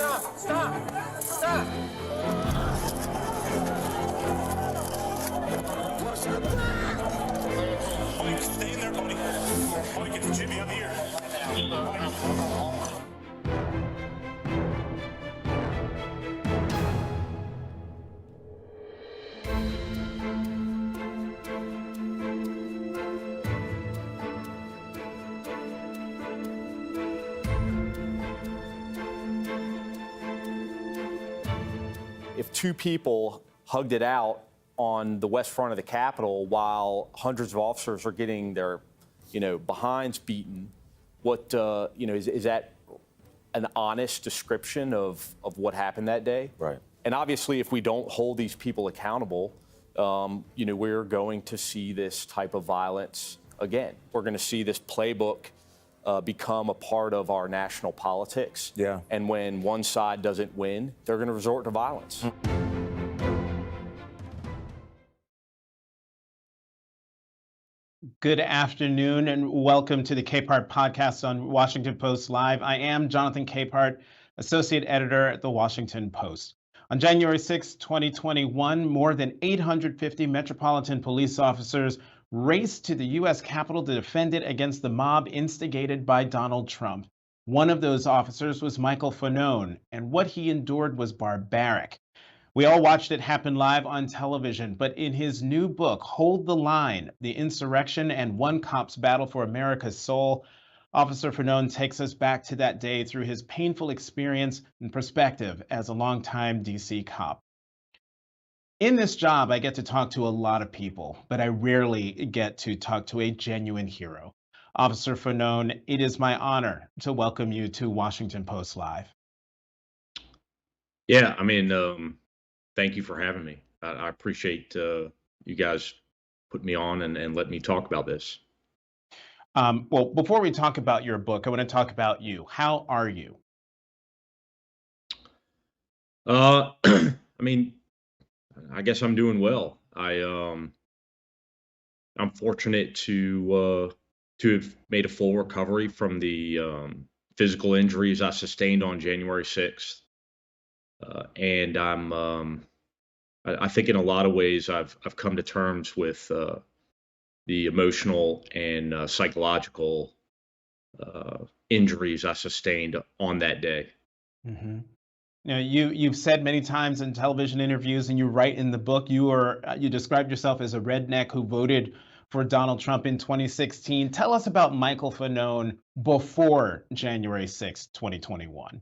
Mike, stay in there, buddy. Mike, it's Jimmy. I'm here. If two people hugged it out on the west front of the Capitol while hundreds of officers are getting their, behinds beaten, what, is that an honest description of what happened that day? Right. And obviously, if we don't hold these people accountable, we're going to see this type of violence again. We're going to see this playbook become a part of our national politics. Yeah. And when one side doesn't win, they're going to resort to violence. Good afternoon and welcome to the Capehart podcast on Washington Post Live. I am Jonathan Capehart, Associate Editor at the Washington Post. On January 6, 2021, more than 850 Metropolitan Police officers raced to the U.S. Capitol to defend it against the mob instigated by Donald Trump. One of those officers was Michael Fanone, and what he endured was barbaric. We all watched it happen live on television, but in his new book, Hold the Line, The Insurrection and One Cop's Battle for America's Soul, Officer Fanone takes us back to that day through his painful experience and perspective as a longtime D.C. cop. In this job, I get to talk to a lot of people, but I rarely get to talk to a genuine hero. Officer Fanone, it is my honor to welcome you to Washington Post Live. Yeah, thank you for having me. I appreciate you guys put me on and let me talk about this. Well, before we talk about your book, I want to talk about you. How are you? I guess I'm doing well. I'm fortunate to have made a full recovery from the physical injuries I sustained on January 6th. And I think in a lot of ways I've come to terms with the emotional and psychological injuries I sustained on that day. Mm-hmm. Now, you've said many times in television interviews, and you write in the book, you described yourself as a redneck who voted for Donald Trump in 2016. Tell us about Michael Fanone before January 6, 2021.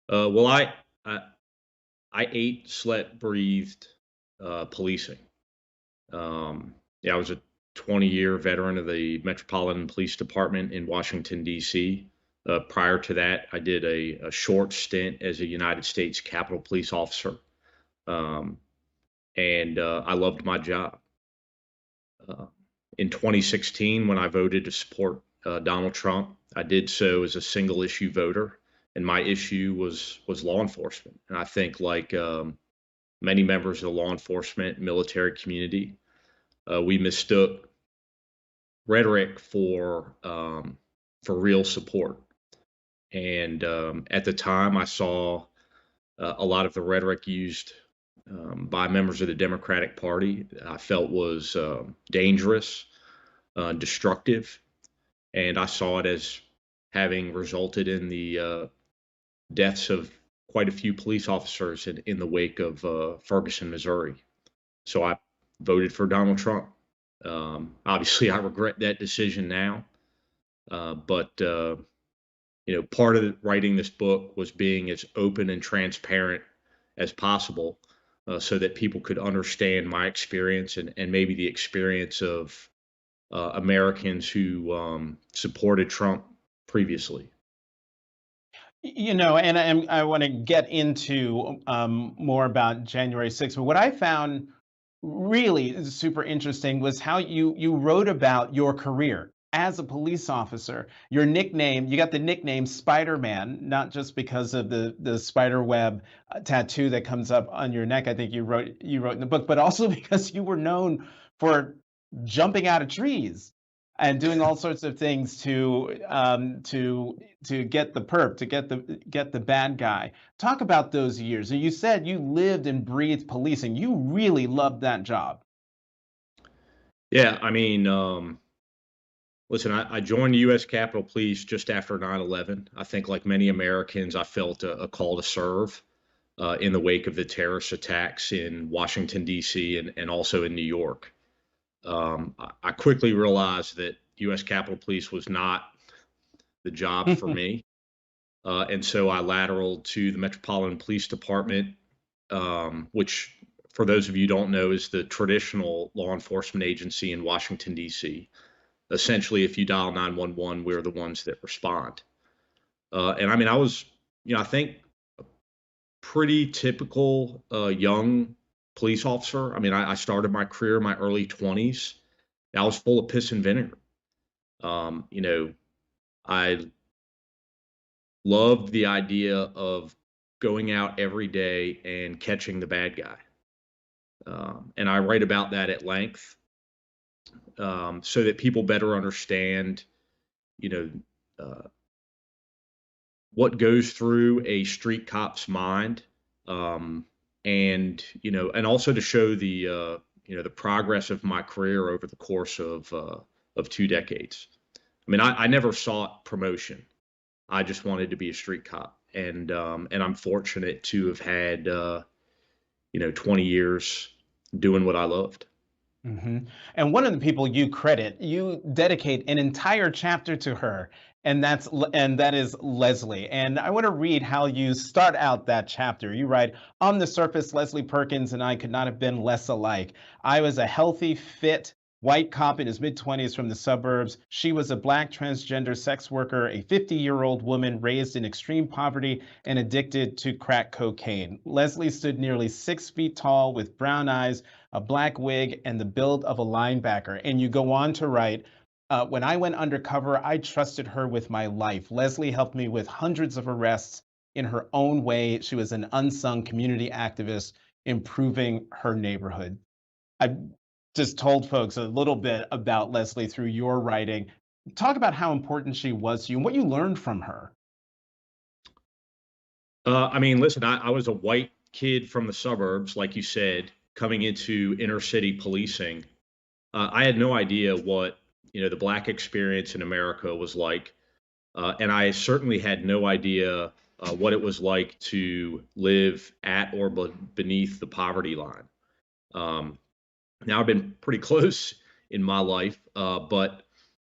Well, I ate, slept, breathed policing. I was a 20-year veteran of the Metropolitan Police Department in Washington, D.C. Prior to that, I did a short stint as a United States Capitol Police officer, and I loved my job. In 2016, when I voted to support Donald Trump, I did so as a single-issue voter, and my issue was law enforcement. And I think, like many members of the law enforcement military community, we mistook rhetoric for real support. And at the time, I saw a lot of the rhetoric used by members of the Democratic Party I felt was dangerous, destructive, and I saw it as having resulted in the deaths of quite a few police officers in the wake of Ferguson, Missouri. So I voted for Donald Trump. Obviously, I regret that decision now, but part of writing this book was being as open and transparent as possible so that people could understand my experience and maybe the experience of Americans who supported Trump previously. And I want to get into more about January 6th, but what I found really super interesting was how you wrote about your career as a police officer. Your nickname, you got the nickname Spider-Man, not just because of the spider web tattoo that comes up on your neck, I think you wrote in the book, but also because you were known for jumping out of trees. and doing all sorts of things to get the perp, to get the bad guy. Talk about those years. You said you lived and breathed policing. You really loved that job. Yeah, I mean, listen, I joined the U.S. Capitol Police just after 9/11. I think, like many Americans, I felt a call to serve in the wake of the terrorist attacks in Washington, D.C., and also in New York. I quickly realized that U.S. Capitol Police was not the job for me. And so I lateraled to the Metropolitan Police Department, which, for those of you who don't know, is the traditional law enforcement agency in Washington, D.C. Essentially, if you dial 911, we're the ones that respond. And I mean, I was, I think a pretty typical young police officer. I mean, I started my career in my early 20s. I was full of piss and vinegar. I loved the idea of going out every day and catching the bad guy. And I write about that at length so that people better understand, what goes through a street cop's mind, and also to show the the progress of my career over the course of 2 decades. I mean, I never sought promotion. I just wanted to be a street cop, and I'm fortunate to have had 20 years doing what I loved. Hmm. And one of the people you credit, you dedicate an entire chapter to her, and that is Leslie. And I want to read how you start out that chapter. You write, "On the surface, Leslie Perkins and I could not have been less alike. I was a healthy, fit white cop in his mid-20s from the suburbs. She was a black transgender sex worker, a 50-year-old woman raised in extreme poverty and addicted to crack cocaine. Leslie stood nearly 6 feet tall with brown eyes, a black wig, and the build of a linebacker." And you go on to write, "When I went undercover, I trusted her with my life. Leslie helped me with hundreds of arrests in her own way. She was an unsung community activist improving her neighborhood." I just told folks a little bit about Leslie through your writing. Talk about how important she was to you and what you learned from her. I mean, listen, I was a white kid from the suburbs, like you said, coming into inner city policing. I had no idea what the black experience in America was like, and I certainly had no idea what it was like to live at or beneath the poverty line. Now I've been pretty close in my life, but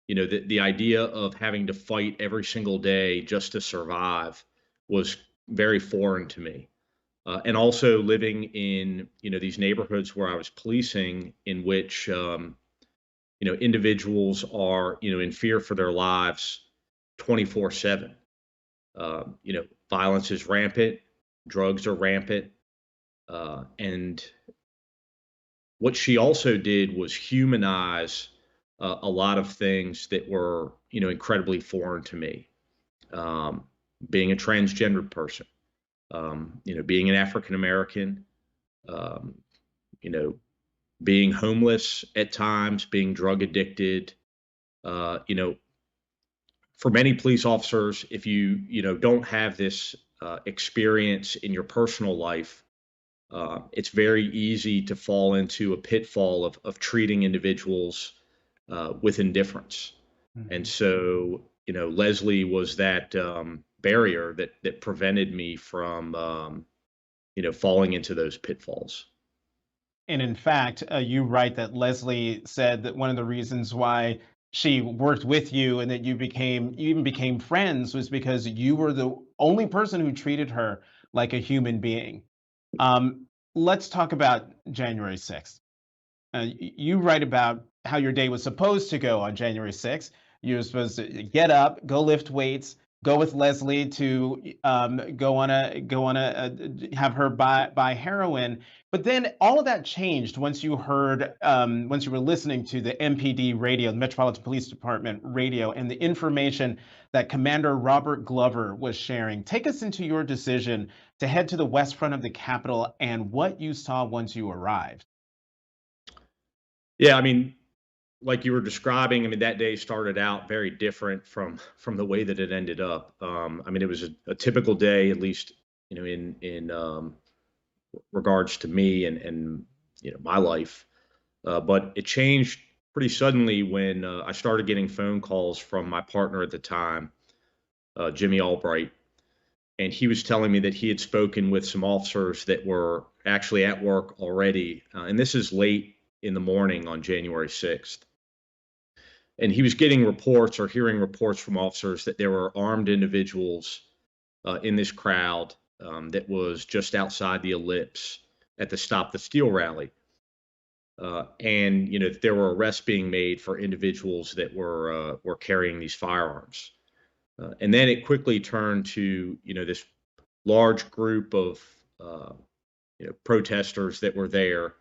the idea of having to fight every single day just to survive was very foreign to me. And also living in these neighborhoods where I was policing, in which individuals are in fear for their lives 24/7. Violence is rampant, drugs are rampant, and what she also did was humanize a lot of things that were incredibly foreign to me. Being a transgendered person, being an African American, being homeless at times, being drug addicted. For many police officers, if you don't have this experience in your personal life, it's very easy to fall into a pitfall of treating individuals with indifference. Mm-hmm. And so, Leslie was that barrier that prevented me from, falling into those pitfalls. And in fact, you write that Leslie said that one of the reasons why she worked with you and that you even became friends was because you were the only person who treated her like a human being. Let's talk about January 6th. You write about how your day was supposed to go on January 6th. You were supposed to get up, go lift weights, go with Leslie to go on a have her buy heroin. But then all of that changed once you heard, once you were listening to the MPD radio, the Metropolitan Police Department radio, and the information that Commander Robert Glover was sharing. Take us into your decision to head to the west front of the Capitol and what you saw once you arrived. Yeah, I mean, like you were describing, I mean, that day started out very different from the way that it ended up. I mean, it was a typical day, at least, in regards to me and my life. But it changed pretty suddenly when I started getting phone calls from my partner at the time, Jimmy Albright, and he was telling me that he had spoken with some officers that were actually at work already, and this is late in the morning on January 6th. And he was getting reports or hearing reports from officers that there were armed individuals in this crowd that was just outside the Ellipse at the Stop the Steal rally. And there were arrests being made for individuals that were carrying these firearms. And then it quickly turned to this large group of protesters that were there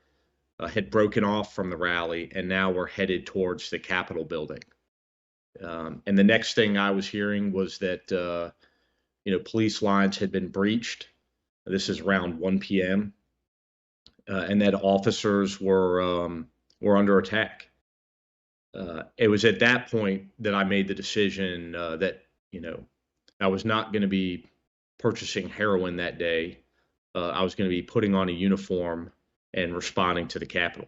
had broken off from the rally and now were headed towards the Capitol building. And the next thing I was hearing was that police lines had been breached. This is around 1 p.m. And that officers were under attack. It was at that point that I made the decision that I was not going to be purchasing heroin that day. I was going to be putting on a uniform and responding to the Capitol,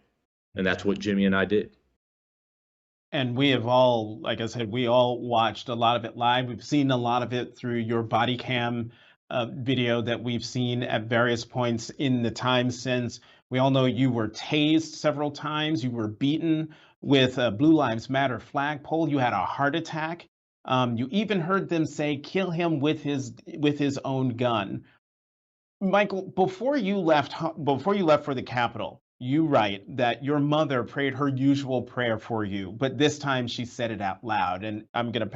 and that's what Jimmy and I did. And we have all, like I said, we all watched a lot of it live. We've seen a lot of it through your body cam video that we've seen at various points in the time since. We all know you were tased several times. You were beaten with a Blue Lives Matter flagpole. You had a heart attack. You even heard them say, "Kill him with his own gun." Michael, before you left for the Capitol, you write that your mother prayed her usual prayer for you, but this time she said it out loud, and I'm going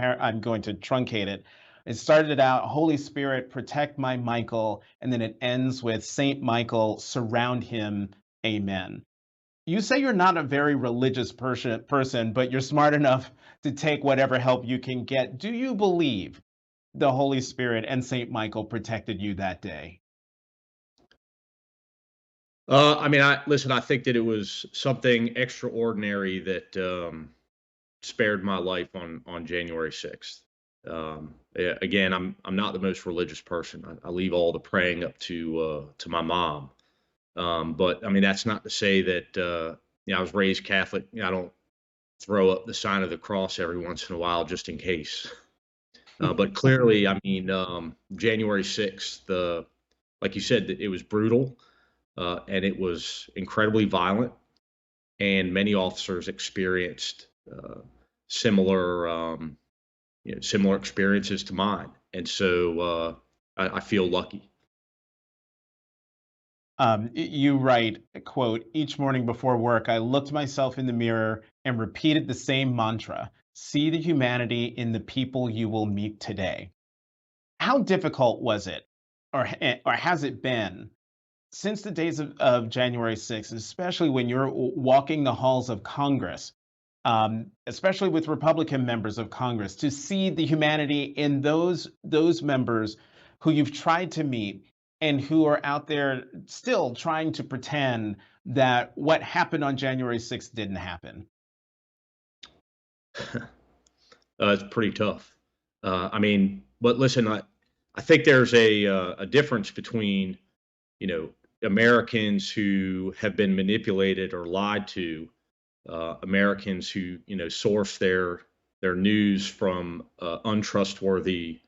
to truncate it. It started out, "Holy Spirit, protect my Michael," and then it ends with, "Saint Michael, surround him, amen." You say you're not a very religious person, but you're smart enough to take whatever help you can get. Do you believe the Holy Spirit and Saint Michael protected you that day? I mean, I think that it was something extraordinary that spared my life on January 6th. Again, I'm not the most religious person. I leave all the praying up to my mom. But I mean, that's not to say that I was raised Catholic. I don't throw up the sign of the cross every once in a while just in case. But clearly, I mean, January 6th, like you said, it was brutal. And it was incredibly violent, and many officers experienced similar experiences to mine, and so I feel lucky. You write, quote, "Each morning before work, I looked myself in the mirror and repeated the same mantra: see the humanity in the people you will meet today." How difficult was it, or has it been, since the days of January 6th, especially when you're walking the halls of Congress, especially with Republican members of Congress, to see the humanity in those members who you've tried to meet and who are out there still trying to pretend that what happened on January 6th didn't happen? It's pretty tough. I mean, but listen, I think there's a difference between Americans who have been manipulated or lied to, Americans who source their news from untrustworthy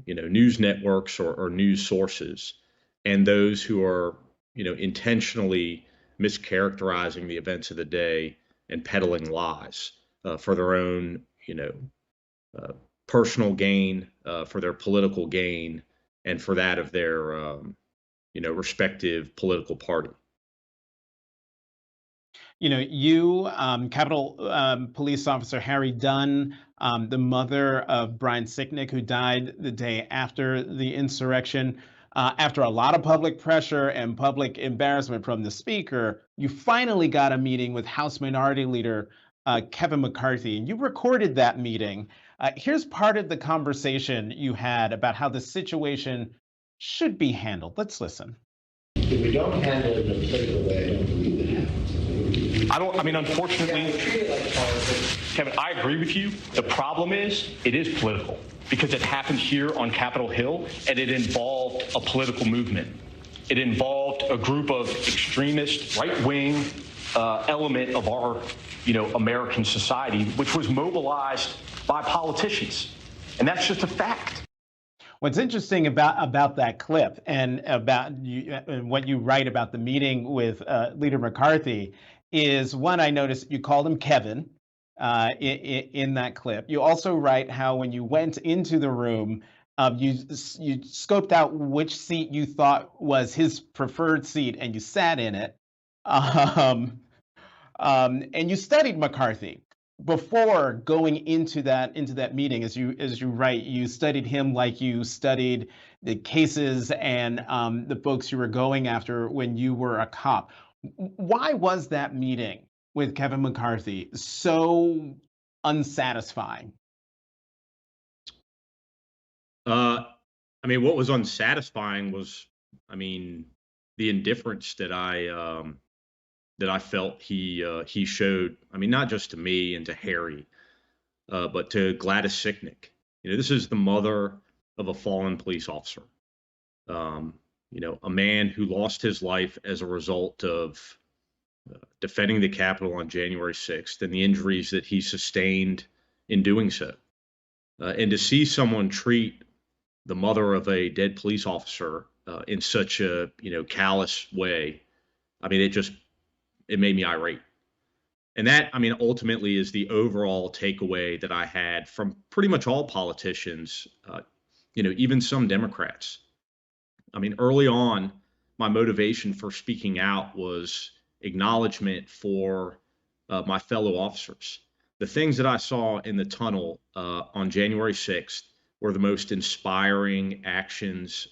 news networks or news sources, and those who are intentionally mischaracterizing the events of the day and peddling lies for their own personal gain, for their political gain, and for that of their respective political party. Capitol Police Officer Harry Dunn, the mother of Brian Sicknick, who died the day after the insurrection, after a lot of public pressure and public embarrassment from the speaker, you finally got a meeting with House Minority Leader Kevin McCarthy, and you recorded that meeting. Here's part of the conversation you had about how the situation should be handled. Let's listen. If we don't handle it in a political way, I don't believe it happens. I mean, unfortunately, Yeah, treat it like politics. Kevin, I agree with you. The problem is it is political because it happened here on Capitol Hill and it involved a political movement. It involved a group of extremist, right-wing element of our, American society, which was mobilized by politicians. And that's just a fact. What's interesting about that clip and about and what you write about the meeting with Leader McCarthy is, one, I noticed you called him Kevin in that clip. You also write how when you went into the room, you scoped out which seat you thought was his preferred seat, and you sat in it, and you studied McCarthy before going into that meeting. As you write, you studied him like you studied the cases and the folks you were going after when you were a cop. Why was that meeting with Kevin McCarthy so unsatisfying? I mean, what was unsatisfying was, the indifference that I felt he showed. I mean, not just to me and to Harry, but to Gladys Sicknick. This is the mother of a fallen police officer. A man who lost his life as a result of defending the Capitol on January 6th and the injuries that he sustained in doing so. And to see someone treat the mother of a dead police officer in such a callous way, it made me irate. And that, ultimately is the overall takeaway that I had from pretty much all politicians, even some Democrats. Early on, my motivation for speaking out was acknowledgement for my fellow officers. The things that I saw in the tunnel on January 6th were the most inspiring actions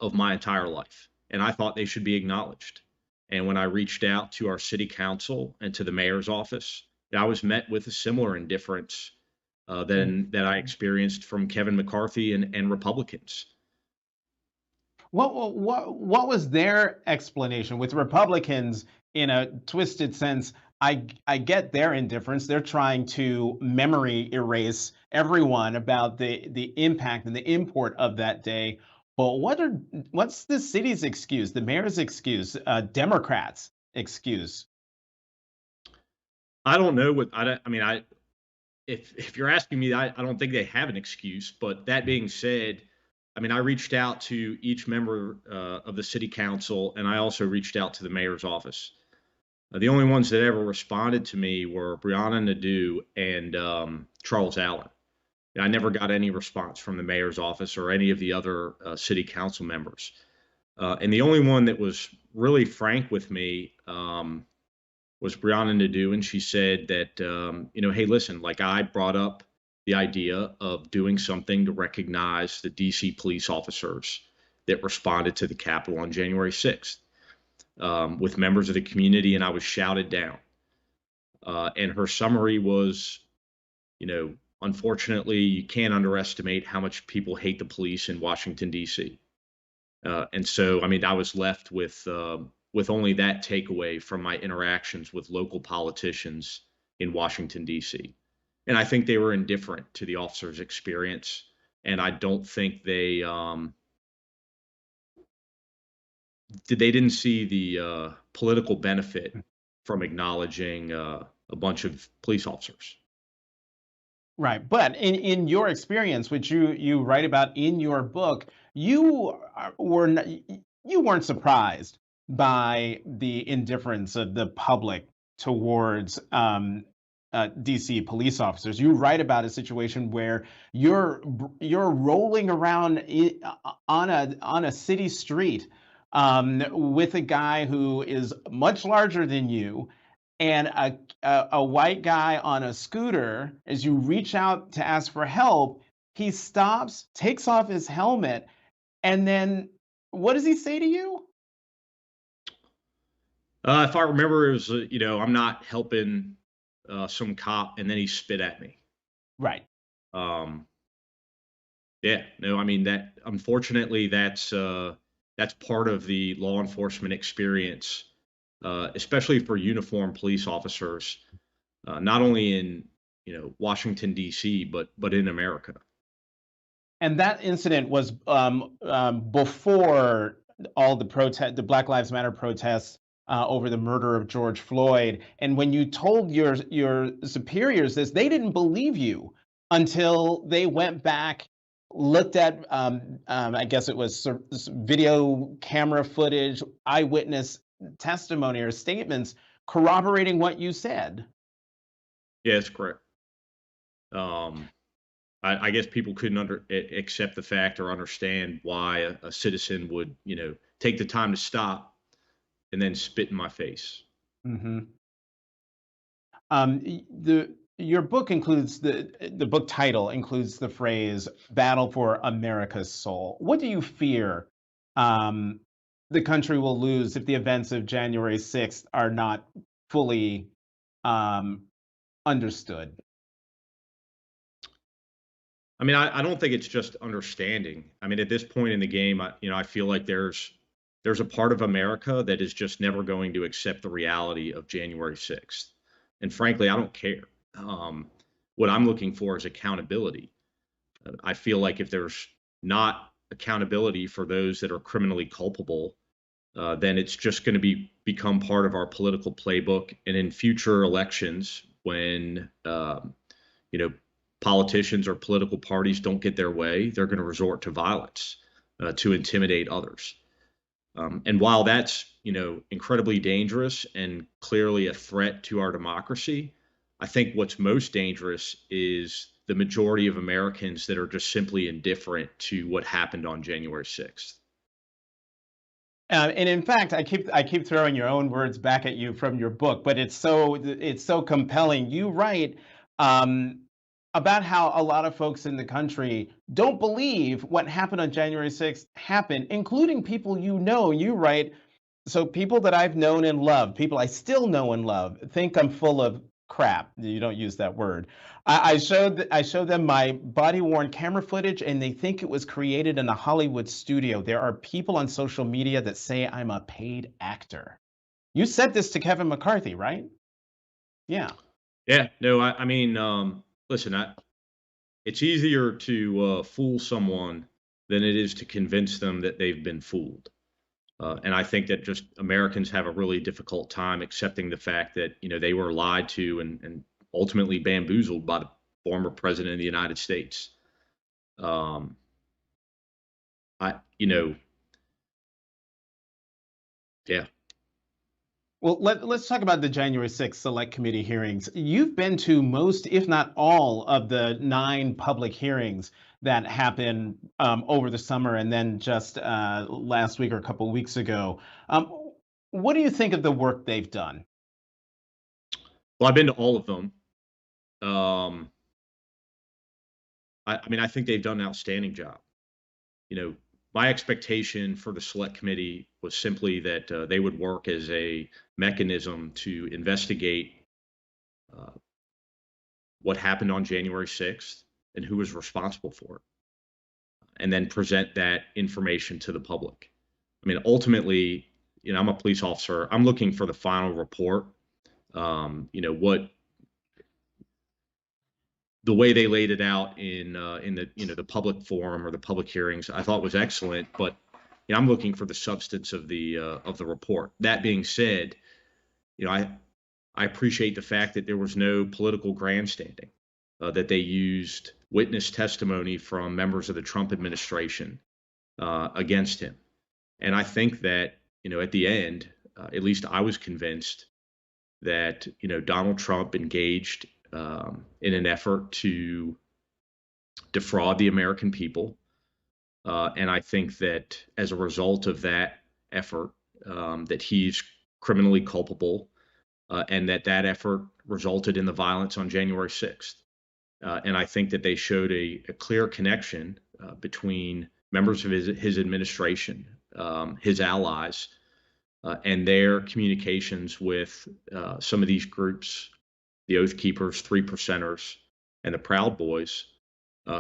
of my entire life, and I thought they should be acknowledged. And when I reached out to our city council and to the mayor's office, I was met with a similar indifference that I experienced from Kevin McCarthy and Republicans. What was their explanation with Republicans? In a twisted sense, I get their indifference. They're trying to memory erase everyone about the impact and the import of that day. But what's the city's excuse, the mayor's excuse, Democrats' excuse? I don't know if you're asking me, I don't think they have an excuse. But that being said, I reached out to each member of the city council, and I also reached out to the mayor's office. The only ones that ever responded to me were Brianna Nadeau and Charles Allen. I never got any response from the mayor's office or any of the other city council members. And the only one that was really frank with me was Brianna Nadeau, and she said that, hey, listen, I brought up the idea of doing something to recognize the DC police officers that responded to the Capitol on January 6th with members of the community, and I was shouted down. And her summary was, unfortunately, you can't underestimate how much people hate the police in Washington, D.C. And so, I was left with only that takeaway from my interactions with local politicians in Washington, D.C. And I think they were indifferent to the officers' experience. And I don't think they didn't see the political benefit from acknowledging a bunch of police officers. Right, but in your experience, which you write about in your book, you weren't surprised by the indifference of the public towards DC police officers. You write about a situation where you're rolling around on a city street with a guy who is much larger than you, and a white guy on a scooter. As you reach out to ask for help, he stops, takes off his helmet, and then what does he say to you? If I remember, it was, I'm not helping some cop, and then he spit at me. Right. Yeah, no, that unfortunately, that's that's part of the law enforcement experience, especially for uniformed police officers, not only in Washington D.C. but in America. And that incident was before all the Black Lives Matter protests over the murder of George Floyd. And when you told your superiors this, they didn't believe you until they went back, looked at, I guess it was video camera footage, eyewitness testimony or statements corroborating what you said. Yeah, that's correct. I guess people couldn't accept the fact or understand why a citizen would, take the time to stop and then spit in my face. Mm-hmm. Your book includes the book title includes the phrase "Battle for America's Soul." What do you fear the country will lose if the events of January 6th are not fully understood? I mean, I don't think it's just understanding. I mean, at this point in the game, I feel like there's a part of America that is just never going to accept the reality of January 6th. And frankly, I don't care. What I'm looking for is accountability. I feel like if there's not accountability for those that are criminally culpable, then it's just going to become part of our political playbook. And in future elections, when politicians or political parties don't get their way, they're going to resort to violence to intimidate others. And while that's, incredibly dangerous and clearly a threat to our democracy, I think what's most dangerous is the majority of Americans that are just simply indifferent to what happened on January 6th. And in fact, I keep throwing your own words back at you from your book, but it's so compelling. You write about how a lot of folks in the country don't believe what happened on January 6th happened, including people you know. You write, so people that I've known and loved, people I still know and love, think I'm full of crap. You don't use that word. I showed them my body-worn camera footage, and they think it was created in a Hollywood studio. There are people on social media that say I'm a paid actor. You said this to Kevin McCarthy, right? Yeah. Yeah. No, I mean, listen, it's easier to fool someone than it is to convince them that they've been fooled. And I think that just Americans have a really difficult time accepting the fact that, they were lied to and ultimately bamboozled by the former president of the United States. Yeah. Well, let's talk about the January 6th Select Committee hearings. You've been to most, if not all, of the 9 public hearings that happened over the summer and then just last week or a couple of weeks ago. What do you think of the work they've done? Well, I've been to all of them. I mean, I think they've done an outstanding job. My expectation for the Select Committee was simply that they would work as a mechanism to investigate what happened on January 6th and who was responsible for it, and then present that information to the public. I mean, ultimately, I'm a police officer. I'm looking for the final report. What the way they laid it out in the public forum or the public hearings, I thought was excellent. But I'm looking for the substance of the report. That being said, I appreciate the fact that there was no political grandstanding, that they used witness testimony from members of the Trump administration against him. And I think that, at the end, at least I was convinced that, Donald Trump engaged in an effort to defraud the American people. And I think that as a result of that effort, that he's criminally culpable, and that effort resulted in the violence on January 6th. And I think that they showed a clear connection between members of his administration, his allies, and their communications with some of these groups, the Oath Keepers, 3 Percenters, and the Proud Boys,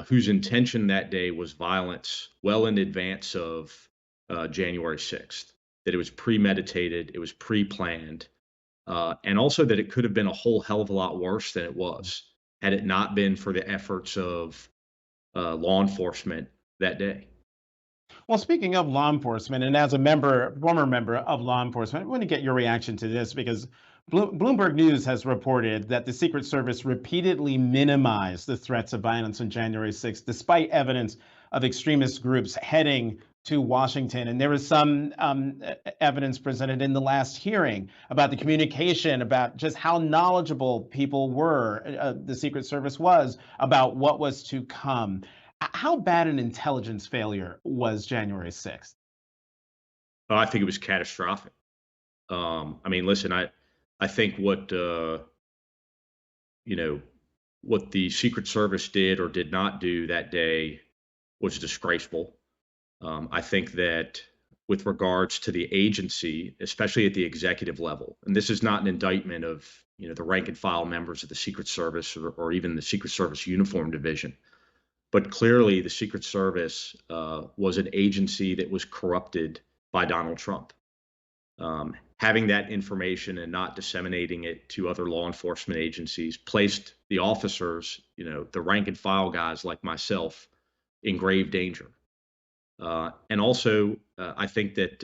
whose intention that day was violence well in advance of January 6th, that it was premeditated, it was pre-planned, and also that it could have been a whole hell of a lot worse than it was had it not been for the efforts of law enforcement that day. Well, speaking of law enforcement, and as a former member of law enforcement, I want to get your reaction to this because Bloomberg News has reported that the Secret Service repeatedly minimized the threats of violence on January 6th, despite evidence of extremist groups heading to Washington. And there was some evidence presented in the last hearing about the communication, about just how knowledgeable people were, the Secret Service was, about what was to come. How bad an intelligence failure was January 6th? I think it was catastrophic. I mean, listen, I think what what the Secret Service did or did not do that day was disgraceful. I think that with regards to the agency, especially at the executive level, and this is not an indictment of the rank and file members of the Secret Service or even the Secret Service Uniform Division, but clearly the Secret Service was an agency that was corrupted by Donald Trump. Having that information and not disseminating it to other law enforcement agencies placed the officers, the rank and file guys like myself, in grave danger. And also, I think that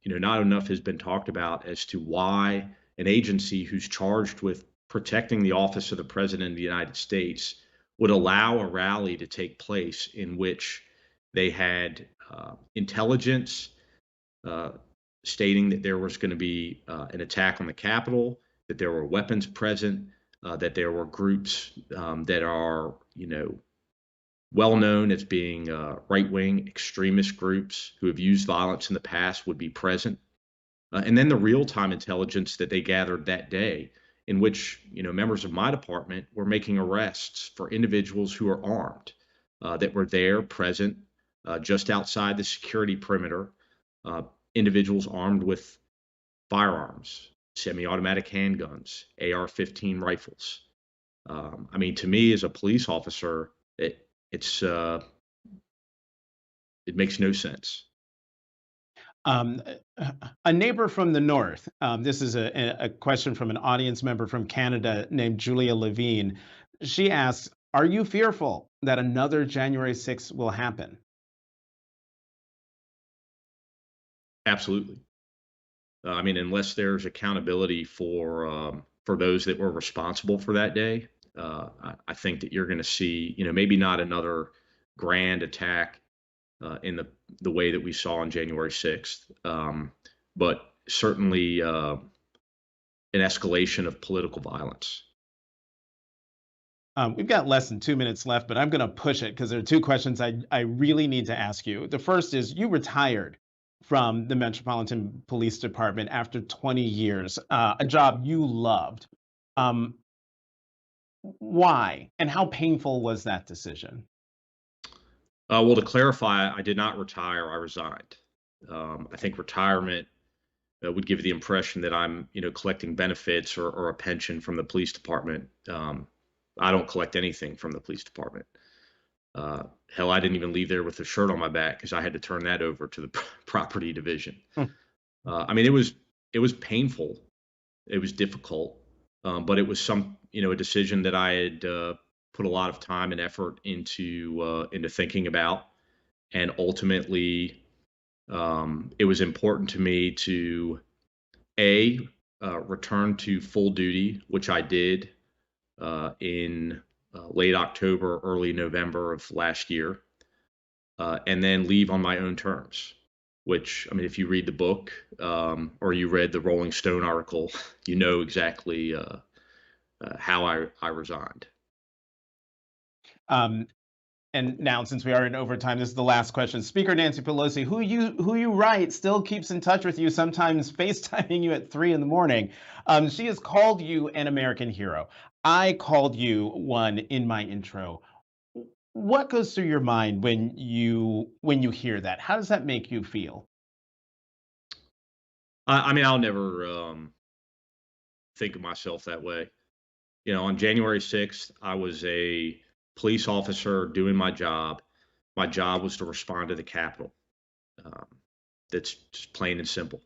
not enough has been talked about as to why an agency who's charged with protecting the office of the President of the United States would allow a rally to take place in which they had intelligence stating that there was going to be an attack on the Capitol, that there were weapons present, that there were groups that are, well known as being right-wing extremist groups who have used violence in the past would be present. And then the real-time intelligence that they gathered that day, in which members of my department were making arrests for individuals who are armed, that were there present just outside the security perimeter, individuals armed with firearms, semi-automatic handguns, AR-15 rifles. I mean, to me as a police officer, it makes no sense. A neighbor from the north. This is a question from an audience member from Canada named Julia Levine. She asks, "Are you fearful that another January 6th will happen?" Absolutely. I mean, unless there's accountability for those that were responsible for that day, I think that you're going to see, maybe not another grand attack in the way that we saw on January 6th, but certainly an escalation of political violence. We've got less than 2 minutes left, but I'm going to push it because there are two questions I really need to ask you. The first is, you retired from the Metropolitan Police Department after 20 years, a job you loved. Why and how painful was that decision? Well, to clarify, I did not retire. I resigned. I think retirement would give the impression that I'm, collecting benefits or a pension from the police department. I don't collect anything from the police department. Hell, I didn't even leave there with a shirt on my back because I had to turn that over to the property division. I mean, it was painful. It was difficult, but it was a decision that I had put a lot of time and effort into thinking about, and ultimately, it was important to me to return to full duty, which I did in late October, early November of last year, and then leave on my own terms. Which, I mean, if you read the book or you read the Rolling Stone article, you know exactly how I resigned. And now, since we are in overtime, this is the last question. Speaker Nancy Pelosi, who you write, still keeps in touch with you, sometimes FaceTiming you at 3 a.m. She has called you an American hero. I called you one in my intro. What goes through your mind when you hear that? How does that make you feel? I mean, I'll never think of myself that way. On January 6th, I was a police officer doing my job. My job was to respond to the Capitol. that's just plain and simple.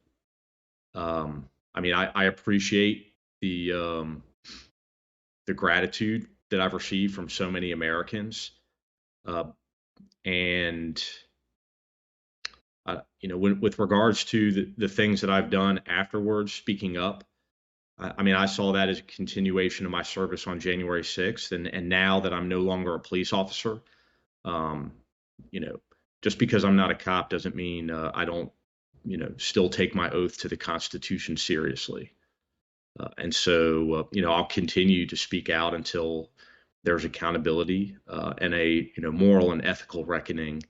I mean, I appreciate the gratitude that I've received from so many Americans, and with regards to the things that I've done afterwards, speaking up. I mean, I saw that as a continuation of my service on January 6th, and now that I'm no longer a police officer, um, just because I'm not a cop doesn't mean I don't, still take my oath to the Constitution seriously. And so, I'll continue to speak out until there's accountability and a moral and ethical reckoning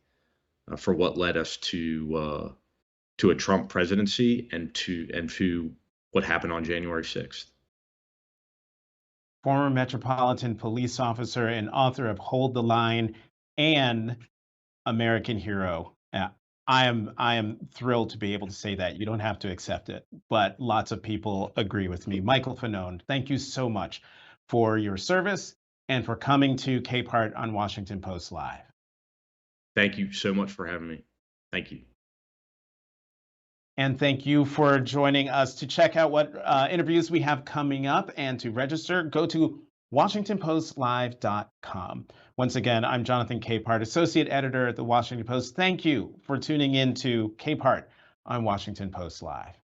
for what led us to a Trump presidency and to what happened on January 6th. Former Metropolitan Police officer and author of Hold the Line and American hero. I am thrilled to be able to say that. You don't have to accept it, but lots of people agree with me. Michael Fanone, thank you so much for your service and for coming to Capehart on Washington Post Live. Thank you so much for having me. Thank you. And thank you for joining us. To check out what interviews we have coming up and to register, go to WashingtonPostLive.com. Once again, I'm Jonathan Capehart, Associate Editor at The Washington Post. Thank you for tuning in to Capehart on Washington Post Live.